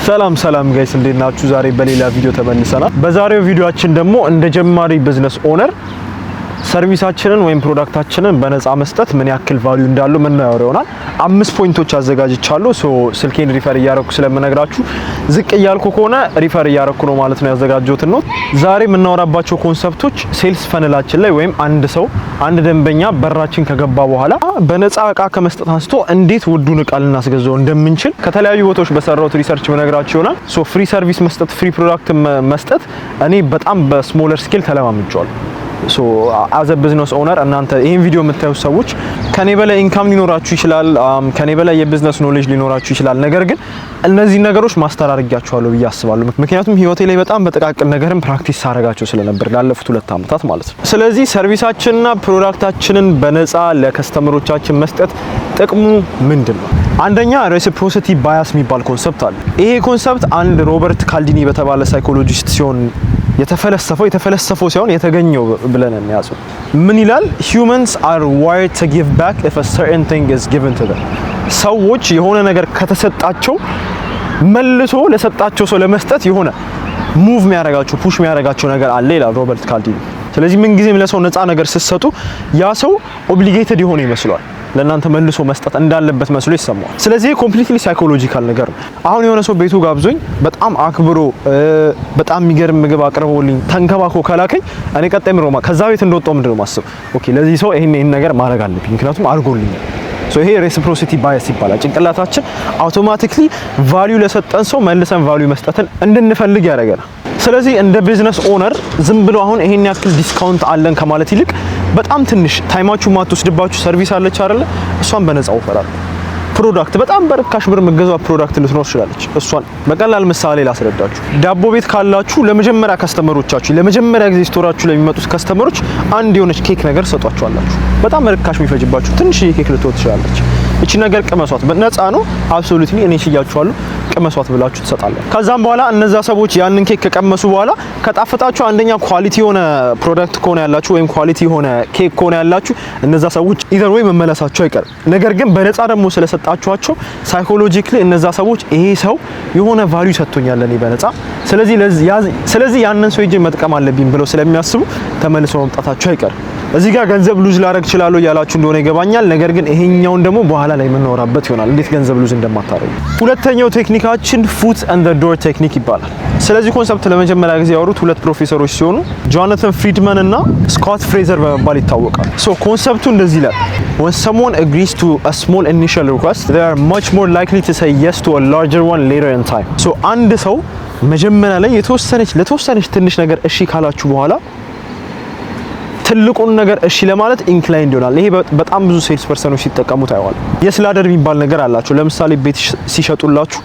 ሰላም ጋይስ እንዴት ናችሁ? ዛሬ በሌላ ቪዲዮ ተመልሰናል። በዛሬው ቪዲዮአችን ደግሞ እንደ ጀማሪ ቢዝነስ ኦነር ሰርቪሳችንን ወይም ፕሮዳክታችንን በነፃ መስጠት ምን ያክል ቫልዩ እንዳለው ምን ነው ይሆናል። 5 ፖይንቶች አዘጋጅቻለሁ። ስልኬን ሪፈር እያረኩ ስለምነግራችሁ ዝቅ እያልኩ ከሆነ ሪፈር እያረኩ ነው ማለት ነው ያዘጋጀሁት ነው። ዛሬ የምናወራባቸው ኮንሰፕቶች ሴልስ ፈነላችን ላይ ወይም አንድ ደንበኛ በራችን ከገባ በኋላ በነፃ እቃ ከመስጠት አንስቶ እንዴት ውዱን እቃ ልናስገዛው እንደምንችል ከተለያዩ ቦታዎች በሰራሁት ሪሰርች ምነግራችሁ ይሆናል። ፍሪ ሰርቪስ መስጠት፣ ፍሪ ፕሮዳክት መስጠት እኔ በጣም በስሞለር ስኬል ተለማምጫለሁ። as a business owner እናንተ ይሄን ቪዲዮ የምታዩ ሰዎች ከኔ በላይ ኢንካም ሊኖራችሁ ይችላል፣ ከኔ በላይ የቢዝነስ ኖሌጅ ሊኖራችሁ ይችላል። ነገር ግን እነዚህ ነገሮች ማስተር አድርጋችኋለሁ ብዬ አስባለሁ። ምክንያቱም ህይወቴ ላይ በጣም በጥቃቅን ነገርም ፕራክቲስ አደረጋቸው ስለነበር ላለፉት 2 አመታት ማለት ነው። ስለዚህ ሰርቪሳችንና ፕሮዳክታችንን በነፃ ለከስተመሮቻችን መስጠት ጥቅሙ ምንድነው? አንደኛ ሬሲፕሮሲቲ ባያስ የሚባል ኮንሰፕት አለ። ይሄ ኮንሰፕት አንድ ሮበርት ካልዲኒ በተባለ ሳይኮሎጂስት ሲሆን የተፈለሰፈው ሲሆን የተገኘው ብለን እንያዘው። ምን ይላል? humans are wired to give back if a certain thing is given to them። ሰዎች የሆነ ነገር ከተሰጣቸው መልሶ ለሰጣቸው ሰው ለመስጠት የሆነ ሙቭ የሚያደርጋቸው ፑሽ የሚያደርጋቸው ነገር አለ ይላል ሮበርት ካልዲኒ። ስለዚህ ምን ጊዜም ለሰው ነፃ ነገር ስትሰጡ ያ ሰው ኦብሊጌትድ የሆነ ይመስለዋል፣ ለእናንተ መልሶ መስጠት እንዳለበት መስሎ ይሰማዋል። ስለዚህ ኮምፕሊትሊ ሳይኮሎጂካል ነገር ነው። አሁን የሆነ ሰው ቤቱ ጋብዞኝ በጣም አክብሮ በጣም የሚገርም ምግብ አቅርቦልኝ ተንከባክቦ ከላከኝ እኔ ቀጣይ ምሮማ ከዛ ቤት እንደወጣው ምንድነው ማስብ? ኦኬ ለዚህ ሰው ይሄን ነገር ማድረግ አለብኝ ምክንያቱም አድርጎልኛል። ይሄ ሬሲፕሮሲቲ ባያስ ይባላል። ጭንቅላታችን አውቶማቲክሊ ቫልዩ ለሰጠን ሰው መልሰን ቫልዩ መስጠትን እንድንፈልግ ያደርገናል። ስለዚህ እንደ ቢዝነስ ኦነር ዝም ብሎ አሁን ይሄን ያክል ዲስካውንት አለን ከማለት ይልቅ በጣም ትንሽ ታይማችሁ ማትወስድባችሁ ሰርቪስ አለች አይደለ? እሷን በነፃ ኦፈራል። ፕሮዳክት በጣም በርካሽ ብር መገዛው ፕሮዳክት ልትኖር ትችላለች። እሷን በቀላል ምሳሌ ላስረዳችሁ። ዳቦ ቤት ካላችሁ ለመጀመሪያ ከስተመሮቻችሁ ለመጀመሪያ ጊዜ ስቶራችሁ ለሚመጡት ከስተመሮች አንድ የሆነች ኬክ ነገር ሰጧቸዋላችሁ። በጣም በርካሽ የሚፈጅባችሁ ትንሽ ኬክ ልትወጥ ትችላለች። እቺ ነገር ቅመሷት፣ በነፃ ነው አብሶሉትሊ እኔ ሽያችኋለሁ፣ ቅመሷት ብላችሁ ትሰጣላችሁ። ከዛም በኋላ እነዛ ሰዎች ያንን ኬክ ከቀመሱ በኋላ ከጣፈጣችሁ አንደኛ ኳሊቲ የሆነ ፕሮዳክት ከሆነ ያላችሁ ወይም ኳሊቲ የሆነ ኬክ ከሆነ ያላችሁ እነዛ ሰዎች ኢዘር ወይ መመለሳቸው አይቀርም። ነገር ግን በነፃ ደግሞ ስለሰጣችኋቸው ሳይኮሎጂካሊ እነዛ ሰዎች ይሄ ሰው የሆነ ቫልዩ ሰጥቶኛል ለኔ በነፃ፣ ስለዚህ ያንን ሰው ሄጄ መጥቀም አለብኝ ብለው ስለሚያስቡ ተመልሰው መምጣታቸው አይቀርም። እዚህ ጋር ገንዘብ ሉዝ ላረግ ይችላል ያላችሁ እንደሆነ ይገባኛል። ነገር ግን ይሄኛውን ደግሞ በኋላ ላይ የምናወራበት ይሆናል እንዴት ገንዘብ ሉዝ እንደማታረጉ። ሁለተኛው ቴክኒካችን ፉት ኤንድ ዘ ዶር ቴክኒክ ይባላል። ስለዚህ ኮንሰፕት ለመጀመሪያ ጊዜ ያወሩት 2 ፕሮፌሰሮች ሲሆኑ ጆናተን ፍሪድማን እና ስኮት ፍሬዘር በመባል ይታወቃሉ። ኮንሰፕቱ እንደዚህ ይላል: when someone agrees to a small initial request they are much more likely to say yes to a larger one later in time። አንድ ሰው መጀመሪያ ላይ ለተወሰነች ትንሽ ነገር እሺ ካላችሁ በኋላ ትልቁን ነገር እሺ ለማለት ኢንክላይንድ ይሆናል። ይሄ በጣም ብዙ ሴልስ ፐርሰኖች ሲጠቀሙት አይዋል። የስላደር የሚባል ነገር አላቸው። ለምሳሌ ቤት ሲሸጡላችሁ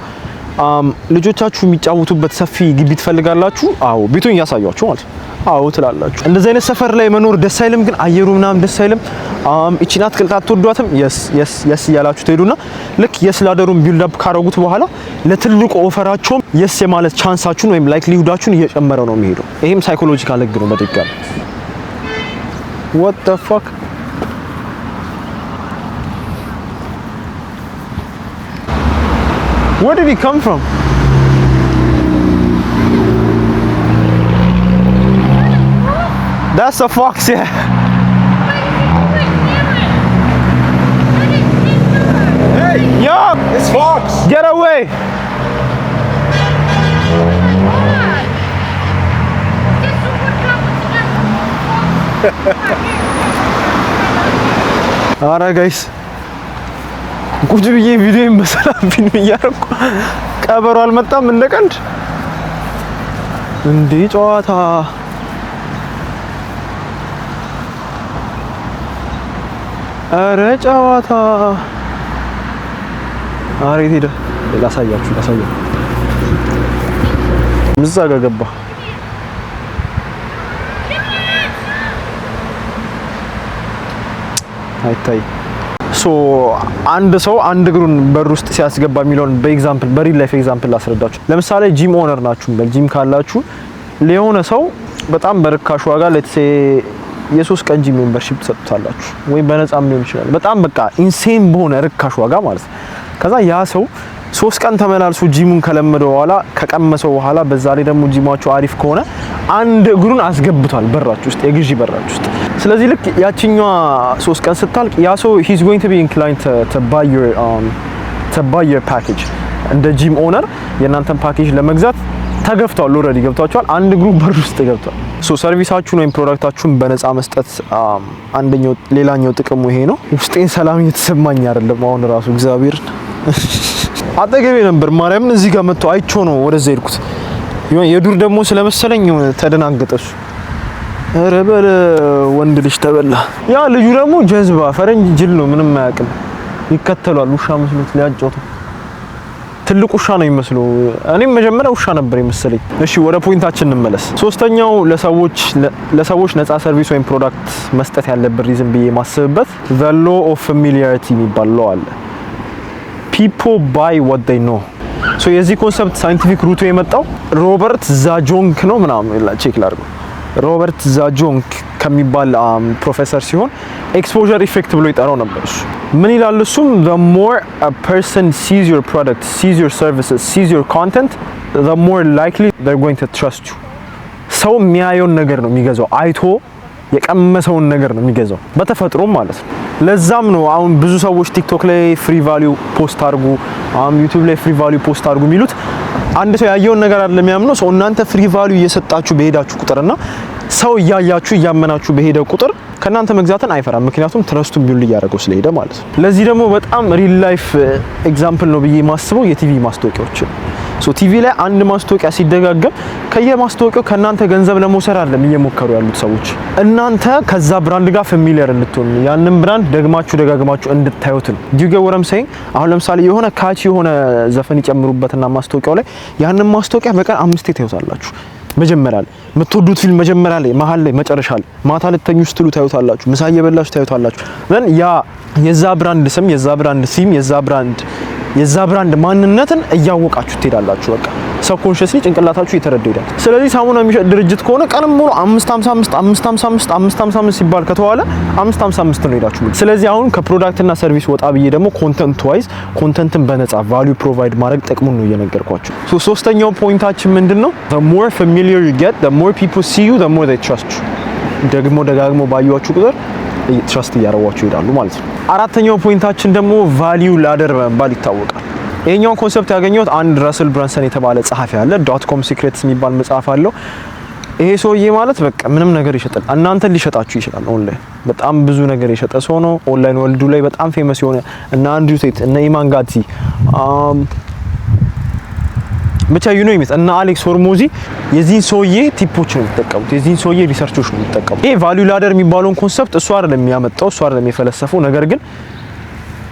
ልጆቻችሁ የሚጫወቱበት ሰፊ ግቢ ትፈልጋላችሁ? አዎ ቤቱን እያሳያችሁ ማለት ነው። አዎ ትላላችሁ። እንደዚህ አይነት ሰፈር ላይ መኖር ደስ አይልም? ግን አየሩ ምናምን ደስ አይልም? እቺን አትክልት አትወዷትም? የስ እያላችሁ ትሄዱና ልክ የስላደሩን ቢልድ አፕ ካረጉት በኋላ ለትልቁ ኦፈራቸውም የስ የማለት ቻንሳችሁን ወይም ላይክሊሁዳችሁን እየጨመረ ነው የሚሄደው። ይሄም ሳይኮሎጂካል ህግ ነው በድጋሚ። What the fuck? Where did he come from? That's a fox, yeah. Hey! Yo! It's fox! Get away! አራ ጋይስ ቁጭ ብዬ ቪዲዮን በሰላም ፊልም እያደረኩ ቀበሮ አልመጣም እንደ ቀልድ እንዴ ጨዋታ። አረ ጨዋታ አሬት ሄደ። ላሳያችሁ ምዛ ጋር ገባ። አይታይ አንድ ሰው አንድ እግሩን በር ውስጥ ሲያስገባ የሚለውን በኤግዛምፕል በሪል ላይፍ ኤግዛምፕል ላስረዳችሁ። ለምሳሌ ጂም ኦነር ናችሁ፣ በጂም ካላችሁ ለሆነ ሰው በጣም በርካሽ ዋጋ የ3 ቀን ጂም ሜምበርሺፕ ትሰጡታላችሁ፣ ወይ በነፃም ሊሆን ይችላል። በጣም በቃ ኢንሴን በሆነ ርካሽ ዋጋ ማለት ነው። ከዛ ያ ሰው 3 ቀን ተመላልሶ ጂሙን ከለመደው በኋላ ከቀመሰው በኋላ በዛ ላይ ደግሞ ጂማችሁ አሪፍ ከሆነ አንድ እግሩን አስገብቷል በራችሁ ውስጥ የግዢ በራችሁ ውስጥ። ስለዚህ ልክ ያቺኛዋ 3 ቀን ስታልቅ ያ ሰው he's going to be inclined to buy your package እንደ ጂም ኦነር የእናንተን ፓኬጅ ለመግዛት ተገፍቷል። ኦልሬዲ ገብቷችኋል። አንድ እግሩ በር ውስጥ ገብቷል። ሰርቪሳችሁን ወይም ፕሮዳክታችሁን በነፃ መስጠት አንደኛው ሌላኛው ጥቅሙ ይሄ ነው። ውስጤን ሰላም እየተሰማኝ አይደለም አሁን ራሱ እግዚአብሔር አጠገቤ ነበር ማርያምን እዚህ ጋር መጥቶ አይቼው ነው ወደዛ ሄድኩት። የዱር ደግሞ ስለመሰለኝ ተደናገጠሱ። ኧረ በለ ወንድ ልጅ ተበላ። ያ ልጁ ደግሞ ጀዝባ ፈረንጅ ጅል ነው፣ ምንም አያውቅም። ይከተሏል ውሻ መስሎት ሊያጫውተው። ትልቅ ውሻ ነው የሚመስለው። እኔም መጀመሪያ ውሻ ነበር የመሰለኝ። እሺ ወደ ፖይንታችን እንመለስ። ሶስተኛው ለሰዎች ነፃ ሰርቪስ ወይም ፕሮዳክት መስጠት ያለበት ሪዝን ብዬ ማስብበት the law of familiarity የሚባል law አለ። people buy what they know። የዚህ ኮንሰፕት ሳይንቲፊክ ሩቱ የመጣው ሮበርት ዛጆንግ ነው ምናምን ቼክ ላድርገው። ሮበርት ዛጆንግ ከሚባል ፕሮፌሰር ሲሆን ኤክስፖዠር ኢፌክት ብሎ ይጠራው ነበር። እሱ ምን ይላል? እሱም the more a person sees your product, sees your services, sees your content, the more likely they're going to trust you። ሰው የሚያየውን ነገር ነው የሚገዛው፣ አይቶ የቀመሰውን ነገር ነው የሚገዛው በተፈጥሮም ማለት ነው። ለዛም ነው አሁን ብዙ ሰዎች ቲክቶክ ላይ ፍሪ ቫልዩ ፖስት አድርጉ፣ ዩቲዩብ ላይ ፍሪ ቫልዩ ፖስት አድርጉ የሚሉት አንድ ሰው ያየውን ነገር አይደለም የሚያምነው። ሰው እናንተ ፍሪ ቫልዩ እየሰጣችሁ በሄዳችሁ ቁጥርና ሰው እያያችሁ እያመናችሁ በሄደ ቁጥር ከናንተ መግዛትን አይፈራም። ምክንያቱም ትረስቱን ቢውል እያደረገው ስለሄደ ማለት ነው። ለዚህ ደግሞ በጣም ሪል ላይፍ ኤግዛምፕል ነው ብዬ ማስበው የቲቪ ማስታወቂያዎች ነው። ቲቪ ላይ አንድ ማስታወቂያ ሲደጋገም ከየማስታወቂያው ከናንተ ገንዘብ ለመውሰድ አይደለም እየሞከሩ ያሉት ሰዎች፣ እናንተ ከዛ ብራንድ ጋር ፋሚሊየር እንድትሆኑ ያንን ብራንድ ደጋግማችሁ እንድታዩት ነው። ዲዩ ገወረም ሳይኝ አሁን ለምሳሌ የሆነ ካቺ የሆነ ዘፈን ይጨምሩበትና ማስታወቂያው ላይ ያንን ማስታወቂያ በቀን 5 ታዩታላችሁ። መጀመሪያ ላይ የምትወዱት ፊልም መጀመሪያ ላይ፣ መሀል ላይ፣ መጨረሻ ላይ፣ ማታ ልተኙ ስትሉ ታዩታላችሁ፣ ምሳ እየበላችሁ ታዩታላችሁ። ዘን የዛ ብራንድ ስም፣ የዛ ብራንድ ሲም፣ የዛ ብራንድ ማንነትን እያወቃችሁ ትሄዳላችሁ። በቃ ሰብኮንሺየስሊ ጭንቅላታችሁ እየተረዳ ይሄዳል። ስለዚህ ሳሙና የሚሸጥ ድርጅት ከሆነ ቀንም ሙሉ 555 ሲባል ከተዋለ 555 ነው ሄዳችሁ። ስለዚህ አሁን ከፕሮዳክት እና ሰርቪስ ወጣ ብዬ ደግሞ ኮንተንት ዋይዝ ኮንተንትን በነፃ ቫልዩ ፕሮቫይድ ማድረግ ጥቅሙን ነው እየነገርኳችሁ። ሶስተኛው ፖይንታችን ምንድነው? the more familiar you get, the more people see you, the more they trust you። ደጋግሞ ባዩዋችሁ ቁጥር ትረስት እያደረጓችሁ ይሄዳሉ ማለት ነው። አራተኛው ፖይንታችን ደግሞ ቫልዩ ላደር በመባል ይታወቃል። ይሄኛው ኮንሰፕት ያገኘሁት አንድ ራስል ብራንሰን የተባለ ጸሐፊ አለ። .com secrets የሚባል መጽሐፍ አለው። ይሄ ሰውዬ ማለት በቃ ምንም ነገር ይሸጣል። እናንተን ሊሸጣችሁ ይችላል። ኦንላይን በጣም ብዙ ነገር የሸጠ ሰው ነው። ኦንላይን ወርልዱ ላይ በጣም ፌመስ የሆነ እና አንድሪው ቴት እና ኢማን ጋዚ ብቻ ዩኖይሚት እና አሌክስ ሆርሞዚ የዚህን ሰውዬ ቲፖች ነው የሚጠቀሙት። የዚህን ሰውዬ ሪሰርቾች ነው የሚጠቀሙት። ይሄ ቫልዩ ላደር የሚባለውን ኮንሰፕት እሱ አይደለም የሚያመጣው፣ እሱ አይደለም የፈለሰፈው፣ ነገር ግን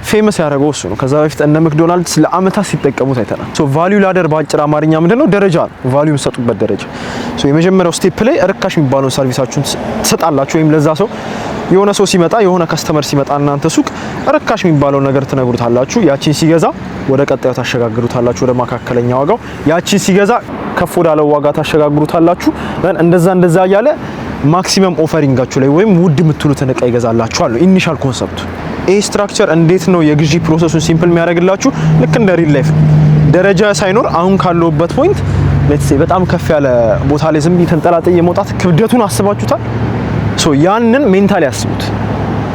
ፌመስ ያደረገው እሱ ነው። ከዛ በፊት እነ ማክዶናልድስ ለአመታት ሲጠቀሙት አይተናል። ቫልዩ ላደር በአጭር አማርኛ ምንድነው? ደረጃ ነው። ቫልዩ የምትሰጡበት ደረጃ። የመጀመሪያው ስቴፕ ላይ እርካሽ የሚባለውን ሰርቪሳችሁን ትሰጣላችሁ። ወይም ለዛ ሰው የሆነ ሰው ሲመጣ የሆነ ከስተመር ሲመጣ እናንተ ሱቅ እርካሽ የሚባለውን ነገር ትነግሩታላችሁ። ያቺን ሲገዛ ወደ ቀጣዩ ታሸጋግሩታላችሁ፣ ወደ መካከለኛ ዋጋው። ያቺን ሲገዛ ከፍ ወዳለው ዋጋ ታሸጋግሩታላችሁ። እንደዛ እያለ ማክሲመም ኦፈሪንጋችሁ ላይ ወይም ውድ የምትሉትን እቃ ይገዛላችኋል ነው ኢኒሻል ኮንሰፕቱ። ይሄ ስትራክቸር እንዴት ነው የግዢ ፕሮሰሱን ሲምፕል የሚያደርግላችሁ? ልክ እንደ ሪል ላይፍ ደረጃ ሳይኖር አሁን ካለውበት ፖይንት ሌትስ ሴ በጣም ከፍ ያለ ቦታ ላይ ዝም ብዬ ተንጠላጥዬ የመውጣት ክብደቱን አስባችሁታል? ያንን ሜንታሊ አስቡት።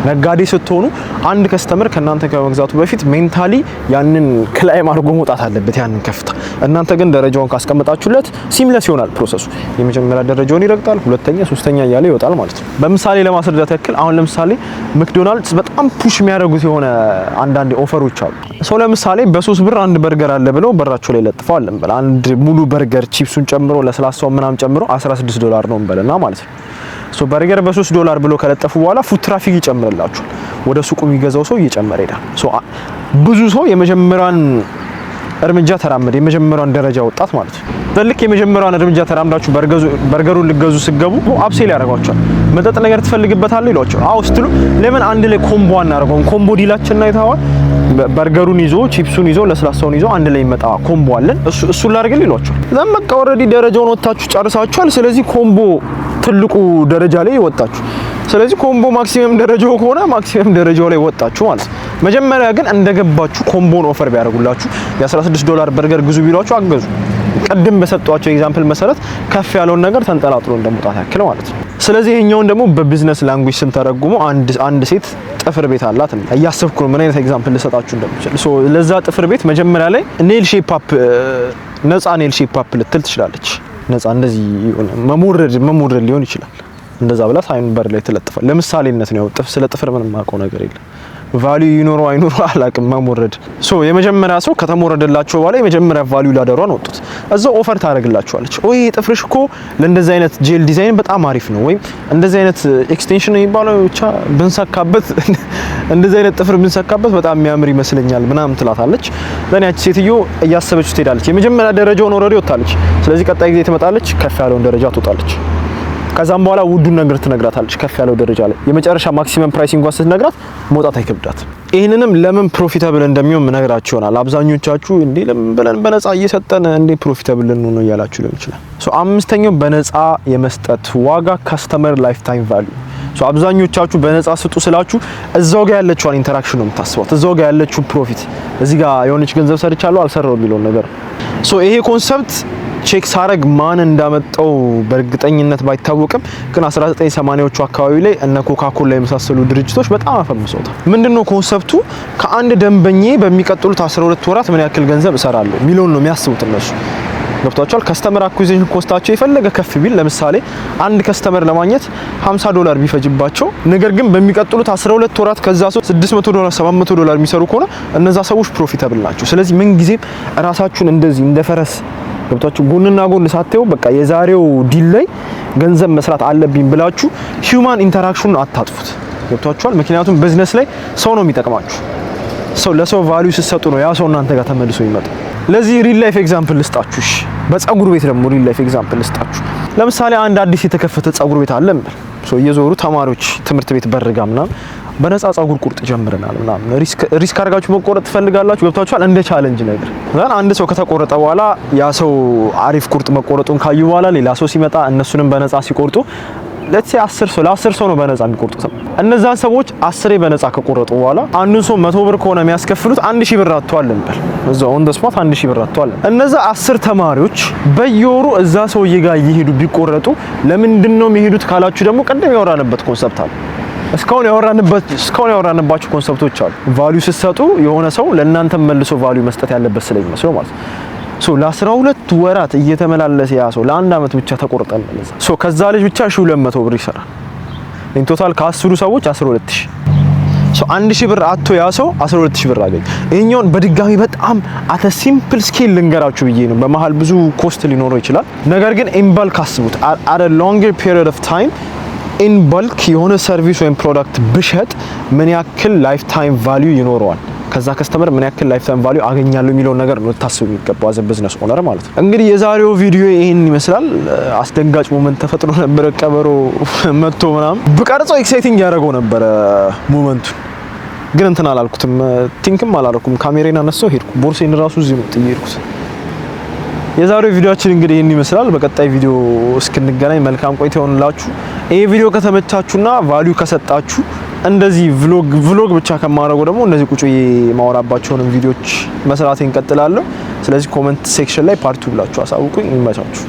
ነጋዴ ስትሆኑ አንድ ከስተመር ከናንተ ከመግዛቱ በፊት ሜንታሊ ያንን ክላይም አድርጎ መውጣት አለበት፣ ያንን ከፍታ። እናንተ ግን ደረጃውን ካስቀመጣችሁለት ሲምለስ ይሆናል ፕሮሰሱ። የመጀመሪያ ደረጃውን ይረግጣል፣ ሁለተኛ፣ ሶስተኛ እያለ ይወጣል ማለት ነው። በምሳሌ ለማስረዳት ያክል አሁን ለምሳሌ ማክዶናልድስ በጣም ፑሽ የሚያደርጉት የሆነ አንዳንድ ኦፈሮች አሉ። ለምሳሌ በ3 ብር አንድ በርገር አለ ብለው በራቸው ላይ ለጥፈዋል እንበል። አንድ ሙሉ በርገር ቺፕሱን ጨምሮ ለስላሳው ምናምን ጨምሮ $16 ነው እንበልና ማለት ነው። በርገር $3 ብሎ ከለጠፉ በኋላ ፉድ ትራፊክ ይጨምርላችኋል። ወደ ሱቁ የሚገዛው ሰው እየጨመረ ይሄዳል። ብዙ ሰው የመጀመሪያውን እርምጃ ተራመደ፣ የመጀመሪያውን ደረጃ ወጣት ማለት ነው። ልክ የመጀመሪያውን እርምጃ ተራምዳችሁ በርገሩን ልገዙ ሲገቡ አፕሴል ያደርጓቸዋል። መጠጥ ነገር ትፈልግበታለህ ይሏቸዋል። አዎ ስትሉ ለምን አንድ ላይ ኮምቦ አናደርገውም? ኮምቦ ዲላችንና ይታዋል። በርገሩን ይዞ ቺፕሱን ይዞ ለስላሳውን ይዞ አንድ ላይ ይመጣ ኮምቦ አለን፣ እሱ ላድርግልህ ይሏቸዋል። በቃ ኦልሬዲ ደረጃውን ወጣችሁ ጨርሳችኋል። ስለዚህ ኮምቦ ትልቁ ደረጃ ላይ ወጣችሁ። ስለዚህ ኮምቦ ማክሲመም ደረጃው ከሆነ ማክሲመም ደረጃው ላይ ወጣችሁ ማለት ነው። መጀመሪያ ግን እንደገባችሁ ኮምቦን ኦፈር ቢያደርጉላችሁ የ$16 በርገር ግዙ ቢሏችሁ አገዙ። ቀደም በሰጧቸው ኤግዛምፕል መሰረት ከፍ ያለውን ነገር ተንጠላጥሎ እንደመውጣት ያክል ማለት ነው። ስለዚህ ይሄኛውን ደግሞ በቢዝነስ ላንጉዌጅ ስንተረጉመው አንድ ሴት ጥፍር ቤት አላት ነው። እያሰብኩ ነው ምን አይነት ኤግዛምፕል ልሰጣችሁ እንደምችል። ሶ ለዛ ጥፍር ቤት መጀመሪያ ላይ ኔል ሼፕ አፕ ነፃ ኔል ሼፕ አፕ ልትል ትችላለች። ነፃ እንደዚህ መሞረድ ሊሆን ይችላል። እንደዛ ብላ ሳይን በር ላይ ትለጥፋል። ለምሳሌነት ነው። ስለ ጥፍር ምንም ማውቀው ነገር የለም። ቫልዩ ይኖረው አይኖረው አላቅም። መሞረድ የመጀመሪያ ሰው ከተሞረደላቸው በኋላ የመጀመሪያ ቫልዩ ላደሯን ወጡት እዛው ኦፈር ታደርግላችኋለች። ኦይ ጥፍርሽ እኮ ለእንደዚህ አይነት ጄል ዲዛይን በጣም አሪፍ ነው፣ ወይም እንደዚህ አይነት ኤክስቴንሽን የሚባለው ብቻ ብንሰካበት እንደዚህ አይነት ጥፍር ብንሰካበት በጣም የሚያምር ይመስለኛል ምናምን ትላታለች። ለኔ ያቺ ሴትዮ እያሰበች ትሄዳለች። የመጀመሪያ ደረጃውን ኦልሬዲ ወጣለች። ስለዚህ ቀጣይ ጊዜ ትመጣለች፣ ከፍ ያለውን ደረጃ ትወጣለች። ከዛም በኋላ ውዱን ነገር ትነግራታለች። ከፍ ያለው ደረጃ ላይ የመጨረሻ ማክሲመም ፕራይሲንጓን ስትነግራት መውጣት አይከብዳት። ይሄንንም ለምን ፕሮፊታብል እንደሚሆን ምነግራችሁ ይሆናል። አብዛኞቻችሁ እንዴ ለምን ብለን በነፃ እየሰጠን እንዴ ፕሮፊታብል ነው እያላችሁ ሊሆን ይችላል። አምስተኛው በነፃ የመስጠት ዋጋ ካስተመር ላይፍ ታይም ቫልዩ። አብዛኞቻችሁ በነፃ ስጡ ስላችሁ እዛው ጋር ያለችውን ኢንተራክሽን ነው የምታስቡት፣ እዛው ጋር ያለችው ፕሮፊት። እዚህ ጋር የሆነች ገንዘብ ሰርቻለሁ አልሰራው የሚለውን ነገር ይሄ ኮንሰፕት ቼክ ሳረግ ማን እንዳመጣው በእርግጠኝነት ባይታወቅም ግን 1980ዎቹ አካባቢ ላይ እነ ኮካኮላ የመሳሰሉ ድርጅቶች በጣም አፈምሰውታል። ምንድነው ኮንሰፕቱ? ከአንድ ደንበኛ በሚቀጥሉት 12 ወራት ምን ያክል ገንዘብ እሰራለሁ ሚሊዮን ነው የሚያስቡት እነሱ። ገብቷቸዋል። ከስተመር አኩዊዚሽን ኮስታቸው የፈለገ ከፍ ቢል ለምሳሌ አንድ ከስተመር ለማግኘት $50 ቢፈጅባቸው ነገር ግን በሚቀጥሉት 12 ወራት ከዛ ሰው $600 $700 የሚሰሩ ከሆነ እነዛ ሰዎች ፕሮፊታብል ናቸው። ስለዚህ ምን ጊዜም ራሳችሁን እንደዚህ እንደፈረስ ገብቷችሁ ጎንና ጎን ሳትየው በቃ የዛሬው ዲል ላይ ገንዘብ መስራት አለብኝ ብላችሁ ሂዩማን ኢንተራክሽኑን አታጥፉት። ገብቷችኋል። ምክንያቱም ቢዝነስ ላይ ሰው ነው የሚጠቅማችሁ። ሰው ለሰው ቫልዩ ሲሰጡ ነው ያ ሰው እናንተ ጋር ተመልሶ ይመጣል። ለዚህ ሪል ላይፍ ኤግዛምፕል ልስጣችሁ። በፀጉር ቤት ደግሞ ሪል ላይፍ ኤግዛምፕል ልስጣችሁ። ለምሳሌ አንድ አዲስ የተከፈተ ፀጉር ቤት አለ እንበል። እየዞሩ ተማሪዎች ትምህርት ቤት በርጋ ምናምን በነፃ ፀጉር ቁርጥ ጀምረናል ምናምን ሪስክ አድርጋችሁ መቆረጥ ትፈልጋላችሁ። ገብታችኋል። እንደ ቻሌንጅ ነገር አንድ ሰው ከተቆረጠ በኋላ ያ ሰው አሪፍ ቁርጥ መቆረጡን ካዩ በኋላ ሌላ ሰው ሲመጣ እነሱንም በነፃ ሲቆርጡ ለዚህ 10 ሰው ለ10 ሰው ነው በነፃ የሚቆርጡት። እነዛን ሰዎች 10 በነፃ ከቆረጡ በኋላ አንዱን ሰው 100 ብር ከሆነ የሚያስከፍሉት 1000 ብር አጥቷል እንበል። እዛው ኦን ደ ስፖት 1000 ብር አጥቷል። እነዛ 10 ተማሪዎች በየወሩ እዛ ሰውዬ ጋር እየሄዱ ቢቆረጡ ለምንድን ነው የሚሄዱት ካላችሁ ደግሞ ቀደም ያወራንበት ኮንሰፕት አለ። እስካሁን ያወራንባቸው ኮንሰፕቶች አሉ። ቫልዩ ስትሰጡ የሆነ ሰው ለእናንተ መልሶ ቫልዩ መስጠት ያለበት ስለሚመስለው ማለት ነው። ለ12 ወራት እየተመላለሰ ያ ሰው ለአንድ አመት ብቻ ተቆርጠን ማለት ነው። ከዛ ልጅ ብቻ 1200 ብር ይሰራል። ኢን ቶታል ከ10 ሰዎች 12000 1000 ብር አጥቶ ያ ሰው 12000 ብር አገኘ። ይሄኛውን በድጋሚ በጣም አተ ሲምፕል ስኬል ልንገራችሁ ብዬ ነው። በመሃል ብዙ ኮስት ሊኖረው ይችላል። ነገር ግን ኢን ባልክ አስቡት። አት አ ሎንገር ፒሪድ ኦፍ ታይም ኢን ባልክ የሆነ ሰርቪስ ወይም ፕሮዳክት ብሸጥ ምን ያክል ላይፍ ታይም ቫልዩ ይኖረዋል፣ ከዛ ከስተመር ምን ያክል ላይፍ ታይም ቫልዩ አገኛለሁ የሚለው ነገር ነው ታስቡ የሚገባው አዘ ቢዝነስ ኦነር ማለት ነው። እንግዲህ የዛሬው ቪዲዮ ይሄን ይመስላል። አስደንጋጭ ሞመንት ተፈጥሮ ነበር። ቀበሮ መጥቶ ምናምን በቀርጾ ኤክሳይቲንግ ያደረገው ነበር ሞመንቱ። ግን እንትን አላልኩትም፣ ቲንክም አላልኩም። ካሜራዬን አነሳው ሄድኩ። ቦርሴን ራሱ እዚህ ነው ጥዬ ሄድኩት። የዛሬው ቪዲዮአችን እንግዲህ ይሄን ይመስላል። በቀጣይ ቪዲዮ እስክንገናኝ መልካም ቆይታ ይሆንላችሁ። ይሄ ቪዲዮ ከተመቻችሁና ቫልዩ ከሰጣችሁ እንደዚህ ቭሎግ ብቻ ከማረገው ደግሞ እንደዚህ ቁጭ ማወራባቸውን ቪዲዮዎች መስራት እንቀጥላለሁ። ስለዚህ ኮሜንት ሴክሽን ላይ ፓርት 2 ብላችሁ አሳውቁኝ። ይመቻችሁ።